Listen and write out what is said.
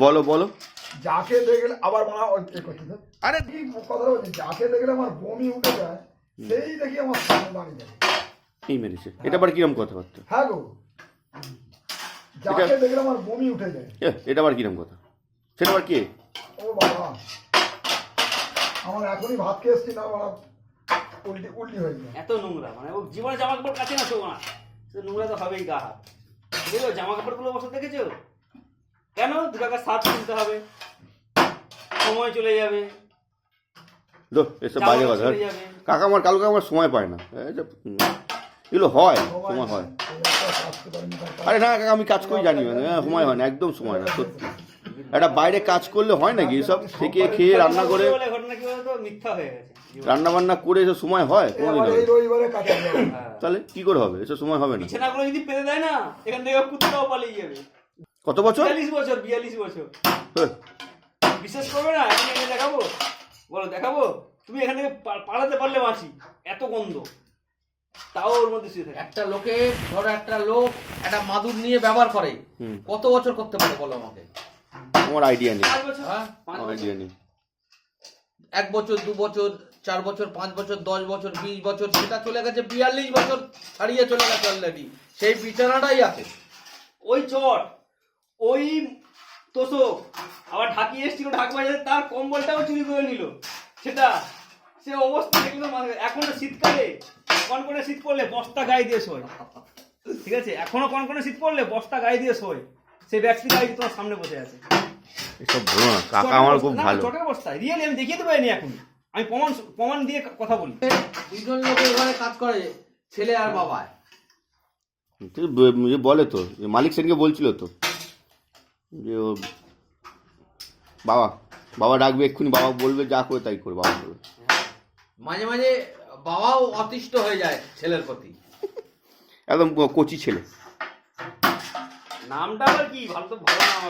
বলো বলো। যাকে দেখলে আবার মা করছে আরে কথা বলছি, যাকে দেখলে আমার বমি উঠে যায় সেই দেখি আমার সামনে দাঁড়িয়ে যায়। এই মেরেছে, এটা আবার কিরম কথাবার্তা? হ্যাঁ গো, যাকে দেখলে আমার বমি উঠে যায়। এটা আবার কিরম কথা? সেটা আবার কে? ও বাবা, আমার এখনই ভাত খেয়ে এসছি না, বাবা উল্টি উল্টি হয়ে যায়। এত নোংরা, মানে ও জীবনে জামা কাপড় কাছে না শোভা না, সে নোংরা তো হবেই গা হাত। দেখো জামা কাপড়গুলো বসে দেখেছো কেন? 2 টাকা শার্ট কিনতে হবে, সময় চলে যাবে। এসব বাজে কথা কাকা, আমার কালকে আমার সময় পায় না। এগুলো হয়, সময় হয়। আরে না কাকা, আমি কাজ করি জানি, সময় হয় না, একদম সময় না সত্যি। একটা বাইরে কাজ করলে হয় নাকি এসব থেকে খেয়ে রান্না করে ঘটনা কি বলতো, মিথ্যা হয়ে গেছে। রান্না বান্না করে এসব সময় হয় কোনোদিন? তাহলে কি করে হবে? এসব সময় হবে না। বিছানাগুলো যদি পেতে দেয় না, এখান থেকে কুত্তাও পালিয়ে যাবে। কত বছর? 42 বছর। বিশ্বাস করবে না, এখন এনে দেখাবো? বলো দেখাবো? তুমি এখান থেকে পালাতে পারলে বাঁচি, এত গন্ধ, তাও ওর মধ্যে শুয়ে থাকে। একটা লোকে ধরো, একটা লোক একটা মাদুর নিয়ে ব্যবহার করে, কত বছর করতে পারে বলো আমাকে? আমার আইডিয়া নেই। 5 বছর, হ্যাঁ, আইডিয়া নেই। 1 বছর, 2 বছর, 4 বছর, 5 বছর, 10 বছর, 20 বছর, সেটা চলে গেছে 42 বছর ছাড়িয়ে চলে গেছে অলরেডি। সেই বিছানাটাই আছে। ওই চট, ওই তোষক, আবার ঢাকিয়ে এসছিল ঢাক বাজাতে, তার কম্বলটাও চুরি করে নিল। সেটা সে অবস্থা দেখলো। এখন শীতকালে কনকনে শীত পড়লে বস্তা গায়ে দিয়ে শোয়, ঠিক আছে? এখনো কনকনে শীত পড়লে বস্তা গায়ে দিয়ে শোয়। সেই ব্যক্তি গায়ে তোমার সামনে বসে আছে। এসব বলো না কাকা, আমার খুব ভালো। চটের বস্তায় রিয়েলি আমি দেখিয়ে দেবো এনি, এখন আমি প্রমাণ দিয়ে কথা বলি। 2জন লোকের ঘরে কাজ করে, ছেলে আর বাবা। বলে তো মালিক সেনকে বলছিল তো যে ও বাবা বাবা ডাকবে এক্ষুনি, বাবা বলবে যা করে তাই করে, বাবা বলবে। মাঝে মাঝে বাবাও অতিষ্ঠ হয়ে যায় ছেলের প্রতি, একদম কচি ছেলে। নামটা আবার কি ভালো, তো ভালো নাম।